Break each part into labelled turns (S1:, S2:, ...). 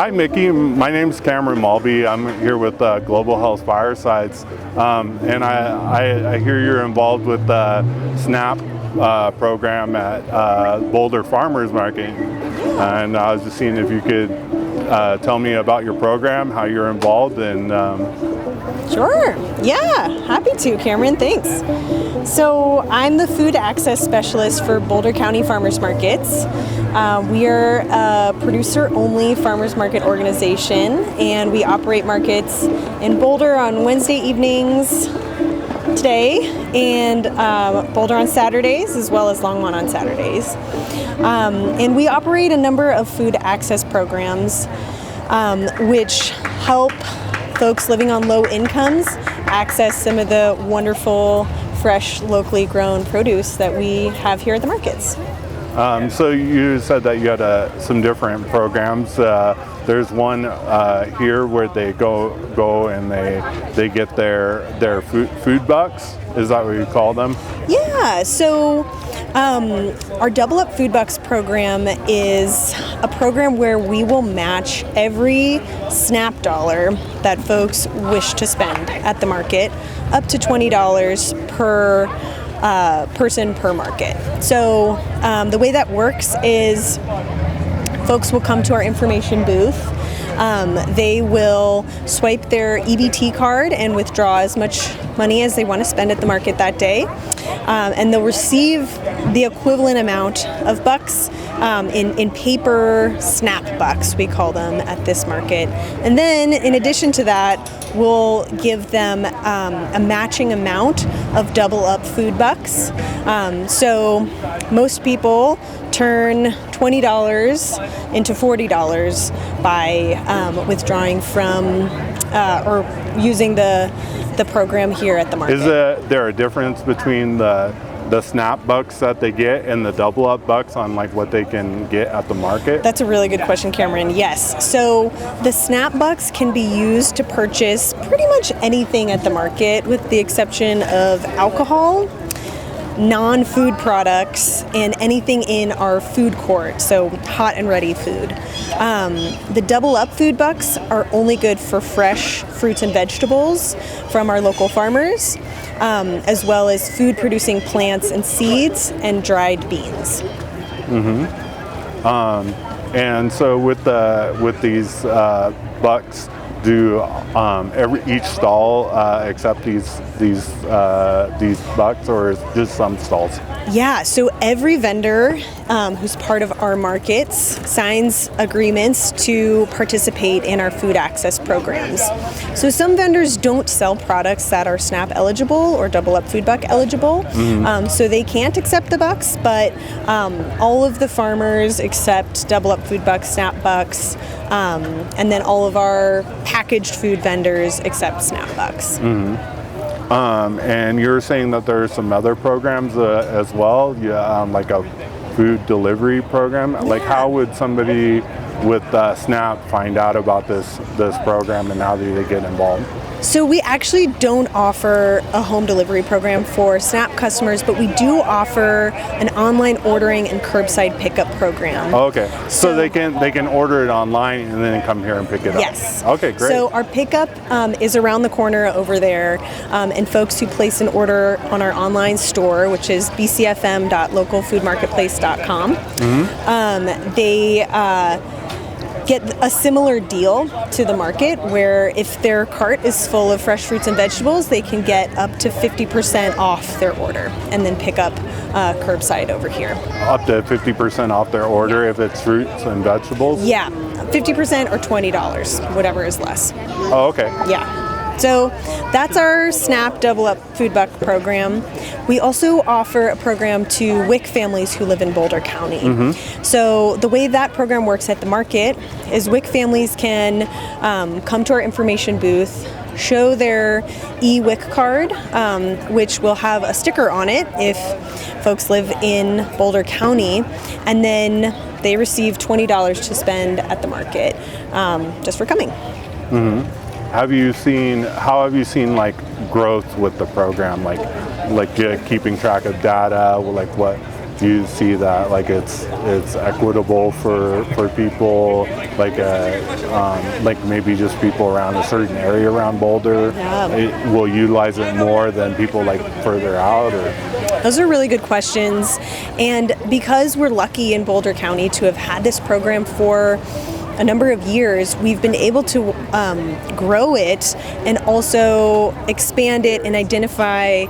S1: Hi, Mickey. My name's Cameron Mulvey. I'm here with Global Health Firesides, and I hear you're involved with the SNAP program at Boulder Farmers Market, and I was just seeing if you could tell me about your program, how you're involved, and
S2: Sure. Yeah, happy to, Cameron. Thanks. So I'm the food access specialist for Boulder County Farmers Markets. We are a producer-only farmers market organization, and we operate markets in Boulder on Wednesday evenings today, and Boulder on Saturdays, as well as Longmont on Saturdays. And we operate a number of food access programs, which help folks living on low incomes access some of the wonderful, fresh, locally grown produce that we have here at the markets.
S1: So you said that you had some different programs. There's one here where they go and they get their food bucks. Is that what you call them?
S2: Yeah. So our Double Up Food Bucks program is a program where we will match every SNAP dollar that folks wish to spend at the market, up to $20 per person per market. So the way that works is folks will come to our information booth. They will swipe their EBT card and withdraw as much money as they want to spend at the market that day. And they'll receive the equivalent amount of bucks in paper SNAP bucks, we call them at this market. And then in addition to that, we'll give them a matching amount of Double Up Food Bucks. So most people turn $20 into $40 by withdrawing from or using the program here at the market.
S1: Is there a difference between the SNAP bucks that they get and the Double Up bucks on like what they can get at the market?
S2: That's a really good question, Cameron. Yes. So the SNAP bucks can be used to purchase pretty much anything at the market, with the exception of alcohol, non-food products, and anything in our food court, so hot and ready food. The Double Up Food Bucks are only good for fresh fruits and vegetables from our local farmers, as well as food-producing plants and seeds and dried beans.
S1: And so with these bucks, do each stall accept these bucks, or is just some stalls?
S2: Yeah, so every vendor who's part of our markets signs agreements to participate in our food access programs. So some vendors don't sell products that are SNAP eligible or Double Up Food Buck eligible, so they can't accept the bucks, but all of the farmers accept Double Up Food Bucks, SNAP bucks, and then all of our packaged food vendors accept SNAP bucks.
S1: And you're saying that there are some other programs as well, like a food delivery program.
S2: Yeah.
S1: Like, how would somebody with SNAP find out about this program, and how do they get involved?
S2: So we actually don't offer a home delivery program for SNAP customers, but we do offer an online ordering and curbside pickup program.
S1: Oh, okay. So they can order it online and then come here and pick it up.
S2: Yes.
S1: Okay, great.
S2: So our pickup is around the corner over there, and folks who place an order on our online store, which is bcfm.localfoodmarketplace.com, they get a similar deal to the market, where if their cart is full of fresh fruits and vegetables, they can get up to 50% off their order and then pick up curbside over here.
S1: Up to 50% off their order if it's fruits and vegetables?
S2: Yeah, 50% or $20, whatever is less.
S1: Oh, okay.
S2: Yeah. So that's our SNAP Double Up Food Buck program. We also offer a program to WIC families who live in Boulder County. So the way that program works at the market is WIC families can come to our information booth, show their e-WIC card, which will have a sticker on it if folks live in Boulder County, and then they receive $20 to spend at the market just for coming.
S1: How have you seen like growth with the program, like keeping track of data, like do you see that like it's equitable for people, like maybe just people around a certain area around Boulder will utilize it more than people like further out? Or
S2: those are really good questions, and because we're lucky in Boulder County to have had this program for a number of years, we've been able to grow it and also expand it and identify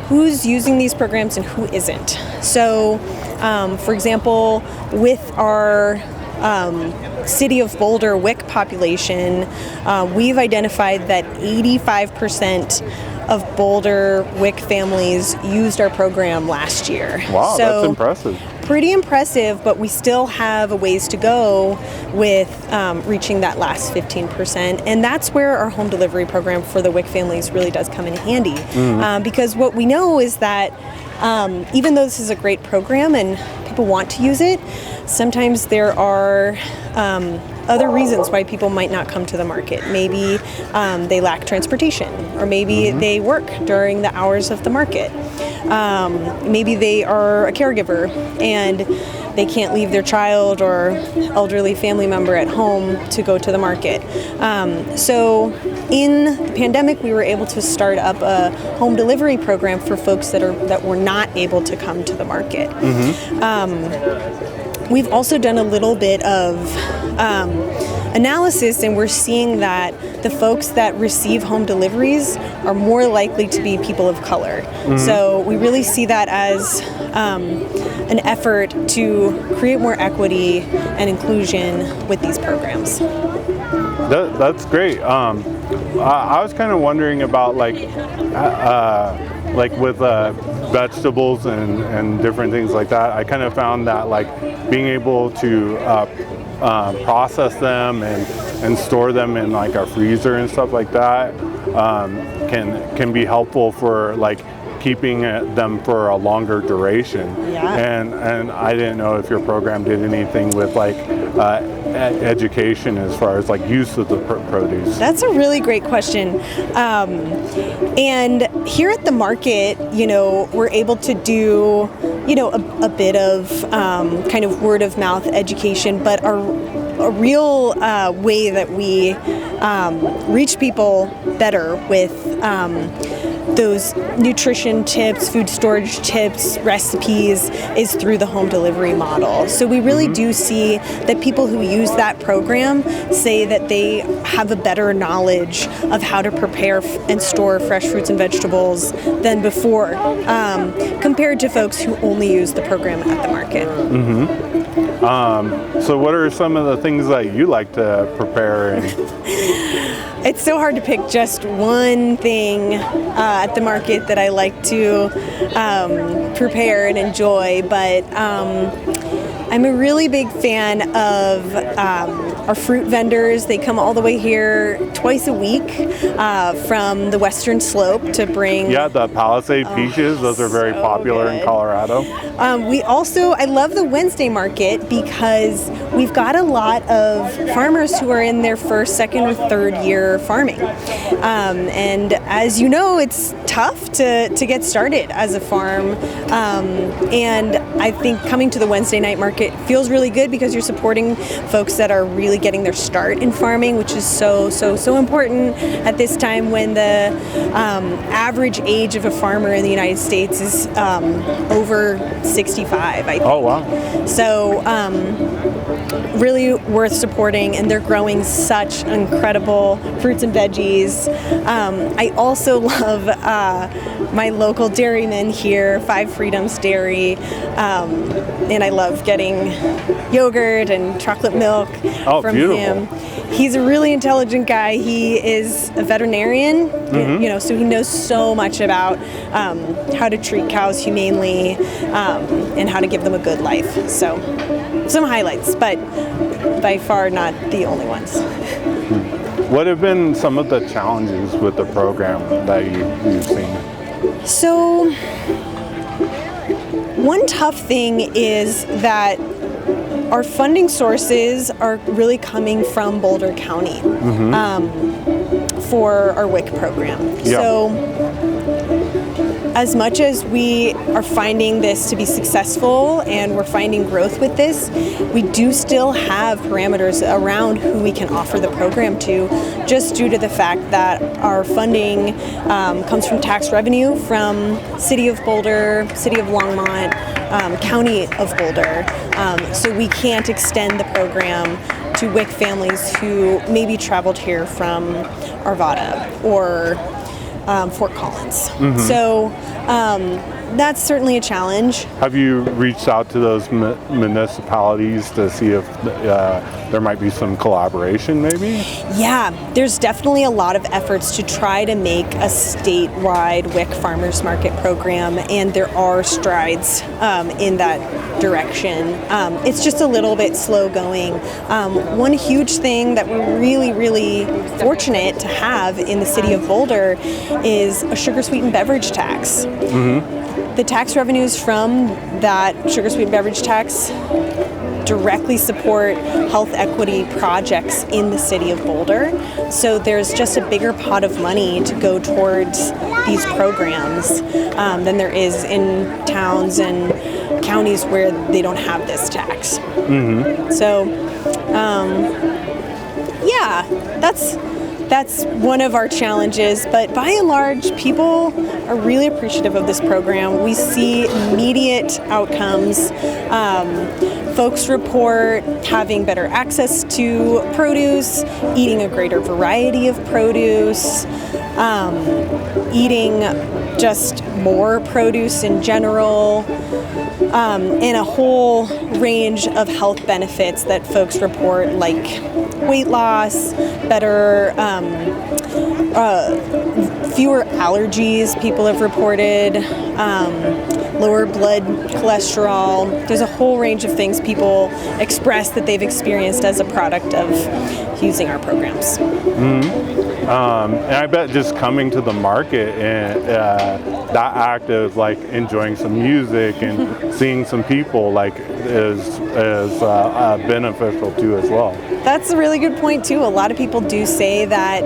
S2: who's using these programs and who isn't. So, for example, with our City of Boulder WIC population, we've identified that 85% of Boulder WIC families used our program last year.
S1: Wow, so that's impressive.
S2: Pretty impressive, but we still have a ways to go with reaching that last 15%. And that's where our home delivery program for the WIC families really does come in handy. Because what we know is that even though this is a great program and people want to use it, sometimes there are other reasons why people might not come to the market. Maybe they lack transportation, or maybe they work during the hours of the market. Maybe they are a caregiver and they can't leave their child or elderly family member at home to go to the market. So in the pandemic, we were able to start up a home delivery program for folks that were not able to come to the market. We've also done a little bit of analysis, and we're seeing that the folks that receive home deliveries are more likely to be people of color. So we really see that as an effort to create more equity and inclusion with these programs.
S1: That's great. I was kind of wondering about like with vegetables and different things like that. I kind of found that like being able to process them and store them in like our freezer and stuff like that can be helpful for like keeping them for a longer duration. And I didn't know if your program did anything with like education as far as like use of the produce.
S2: That's a really great question. And here at the market, we're able to do, a bit of kind of word of mouth education, but a real way that we reach people better with those nutrition tips, food storage tips, recipes is through the home delivery model. So we really do see that people who use that program say that they have a better knowledge of how to prepare and store fresh fruits and vegetables than before, compared to folks who only use the program at the market.
S1: So what are some of the things that you like to prepare?
S2: It's so hard to pick just one thing at the market that I like to prepare and enjoy, but I'm a really big fan of our fruit vendors. They come all the way here twice a week from the Western Slope to bring...
S1: Yeah, the Palisade peaches. Those are very popular in Colorado.
S2: I love the Wednesday market because we've got a lot of farmers who are in their first, second, or third year farming. And as you know, it's tough to get started as a farm. And I think coming to the Wednesday night market feels really good because you're supporting folks that are really getting their start in farming, which is so important at this time when the average age of a farmer in the United States is over 65, I think.
S1: Oh, wow.
S2: So really worth supporting, and they're growing such incredible fruits and veggies. I also love my local dairyman here, Five Freedoms Dairy, and I love getting yogurt and chocolate milk from him. He's a really intelligent guy. He is a veterinarian, so he knows so much about how to treat cows humanely and how to give them a good life. So some highlights, but by far not the only ones.
S1: What have been some of the challenges with the program that you've seen?
S2: So one tough thing is that our funding sources are really coming from Boulder County for our WIC program.
S1: Yeah.
S2: So as much as we are finding this to be successful and we're finding growth with this, we do still have parameters around who we can offer the program to, just due to the fact that our funding comes from tax revenue from City of Boulder, City of Longmont, County of Boulder. So we can't extend the program to WIC families who maybe traveled here from Arvada or Fort Collins. So that's certainly a challenge.
S1: Have you reached out to those municipalities to see if there might be some collaboration maybe? Yeah,
S2: there's definitely a lot of efforts to try to make a statewide WIC Farmers Market program, and there are strides in that direction. It's just a little bit slow going. One huge thing that we're really fortunate to have in the city of Boulder is a sugar sweetened beverage tax. The tax revenues from that sugar sweetened beverage tax directly support health equity projects in the city of Boulder. So there's just a bigger pot of money to go towards these programs than there is in towns and counties where they don't have this tax. So yeah, that's one of our challenges, but by and large, people are really appreciative of this program. We see immediate outcomes. Folks report having better access to produce, eating a greater variety of produce, eating just more produce in general, and a whole range of health benefits that folks report, like weight loss, better, fewer allergies people have reported, lower blood cholesterol. There's a whole range of things people express that they've experienced as a product of using our programs. And I bet just coming to the market and that act of like enjoying some music and seeing some people like is beneficial too as well. That's a really good point too. A lot of people do say that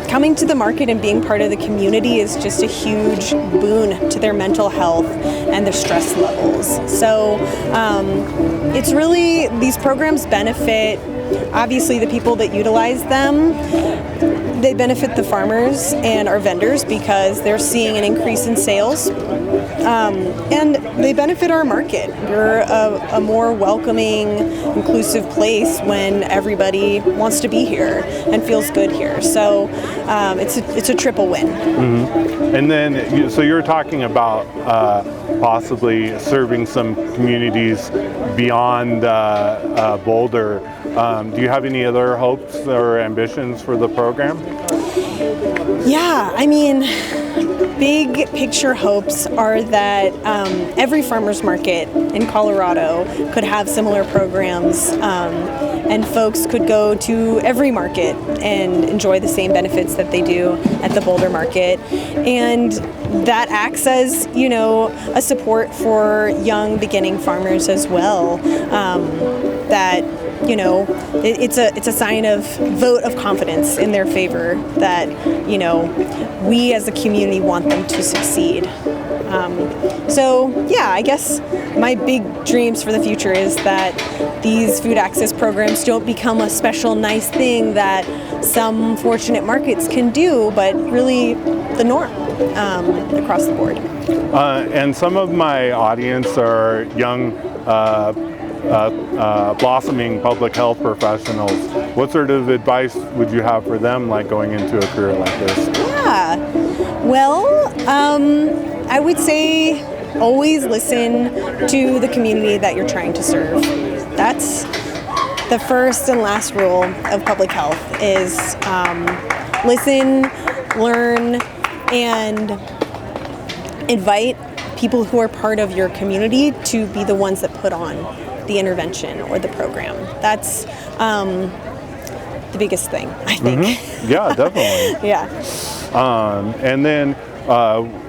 S2: coming to the market and being part of the community is just a huge boon to their mental health and their stress levels. So it's really, these programs benefit obviously the people that utilize them. They benefit the farmers and our vendors because they're seeing an increase in sales. And they benefit our market. We're a more welcoming, inclusive place when everybody wants to be here and feels good here. So it's a triple win. And then, so you're talking about possibly serving some communities beyond Boulder. Do you have any other hopes or ambitions for the program? Yeah, I mean, big picture hopes are that every farmers market in Colorado could have similar programs, and folks could go to every market and enjoy the same benefits that they do at the Boulder market. And that acts as, you know, a support for young beginning farmers as well. That, you know, it's a sign of vote of confidence in their favor that, you know, we as a community want them to succeed. So yeah, I guess my big dreams for the future is that these food access programs don't become a special nice thing that some fortunate markets can do, but really the norm across the board. And some of my audience are young blossoming public health professionals. What sort of advice would you have for them, like going into a career like this? Yeah, well, I would say always listen to the community that you're trying to serve. That's the first and last rule of public health is listen, learn, and invite people who are part of your community to be the ones that put on the intervention or the program. That's the biggest thing, I think. Mm-hmm. Yeah, definitely. Yeah. And then,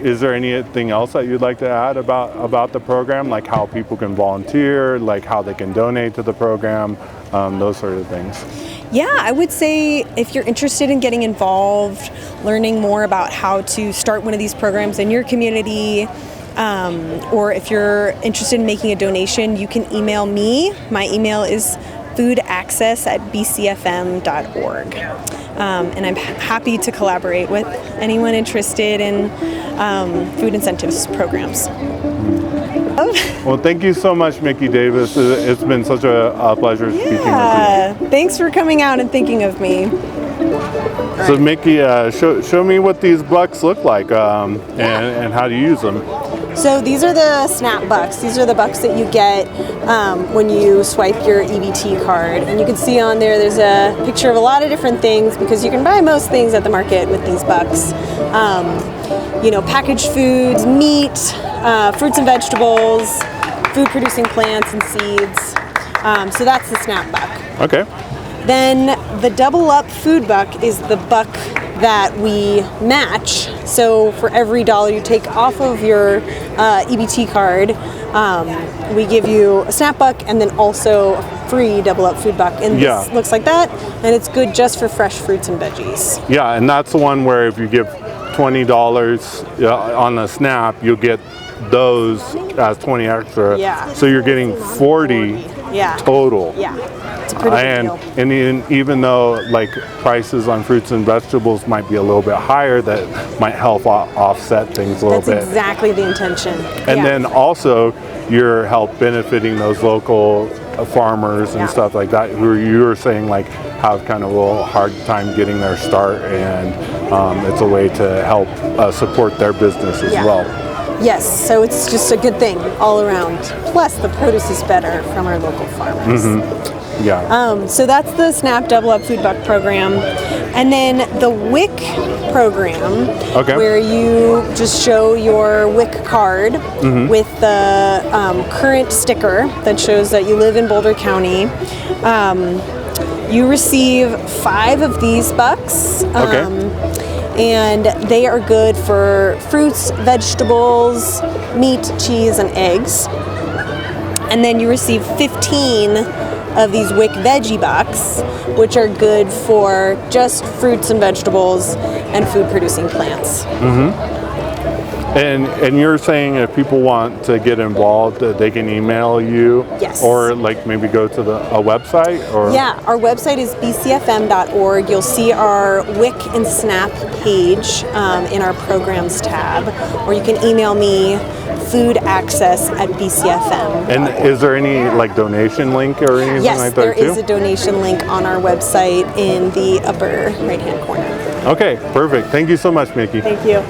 S2: is there anything else that you'd like to add about the program, like how people can volunteer, like how they can donate to the program, those sort of things? Yeah, I would say if you're interested in getting involved, learning more about how to start one of these programs in your community, or if you're interested in making a donation, you can email me. My email is foodaccess@bcfm.org. And I'm happy to collaborate with anyone interested in food incentives programs.
S1: Well, thank you so much, Mickey Davis. It's been such a pleasure speaking with you.
S2: Thanks for coming out and thinking of me.
S1: So Mickey, show me what these bucks look like and how to use them.
S2: So these are the SNAP bucks. These are the bucks that you get when you swipe your EBT card. And you can see on there, there's a picture of a lot of different things because you can buy most things at the market with these bucks. Packaged foods, meat, fruits and vegetables, food producing plants and seeds. So that's the SNAP buck.
S1: Okay.
S2: Then the Double Up Food Buck is the buck that we match. So for every $1 you take off of your EBT card, we give you a SNAP buck and then also a free Double Up Food Buck. And this looks like that, and it's good just for fresh fruits and veggies.
S1: Yeah, and that's the one where if you give $20 on the SNAP, you'll get those as 20 extra.
S2: Yeah.
S1: So you're getting 40 total.
S2: Yeah. It's a pretty good deal.
S1: And even though like prices on fruits and vegetables might be a little bit higher, that might help offset things a little bit.
S2: That's exactly the intention.
S1: And then also you're help benefiting those local farmers and stuff like that who you were saying like have kind of a little hard time getting their start, and it's a way to help support their business as well.
S2: Yes, so it's just a good thing all around. Plus the produce is better from our local farmers. So that's the SNAP Double Up Food Buck program. And then the WIC program, where you just show your WIC card with the current sticker that shows that you live in Boulder County. You receive 5 of these bucks. And they are good for fruits, vegetables, meat, cheese, and eggs. And then you receive 15 of these WIC Veggie Bucks, which are good for just fruits and vegetables and food-producing plants.
S1: And you're saying if people want to get involved, they can email you?
S2: Yes.
S1: Or like maybe go to a website? Or?
S2: Yeah, our website is bcfm.org. You'll see our WIC and SNAP page in our programs tab, or you can email me foodaccess@bcfm.
S1: And is there any like donation link or anything like that too?
S2: Yes, there is a donation link on our website in the upper right-hand corner.
S1: Okay, perfect. Thank you so much, Mickey.
S2: Thank you.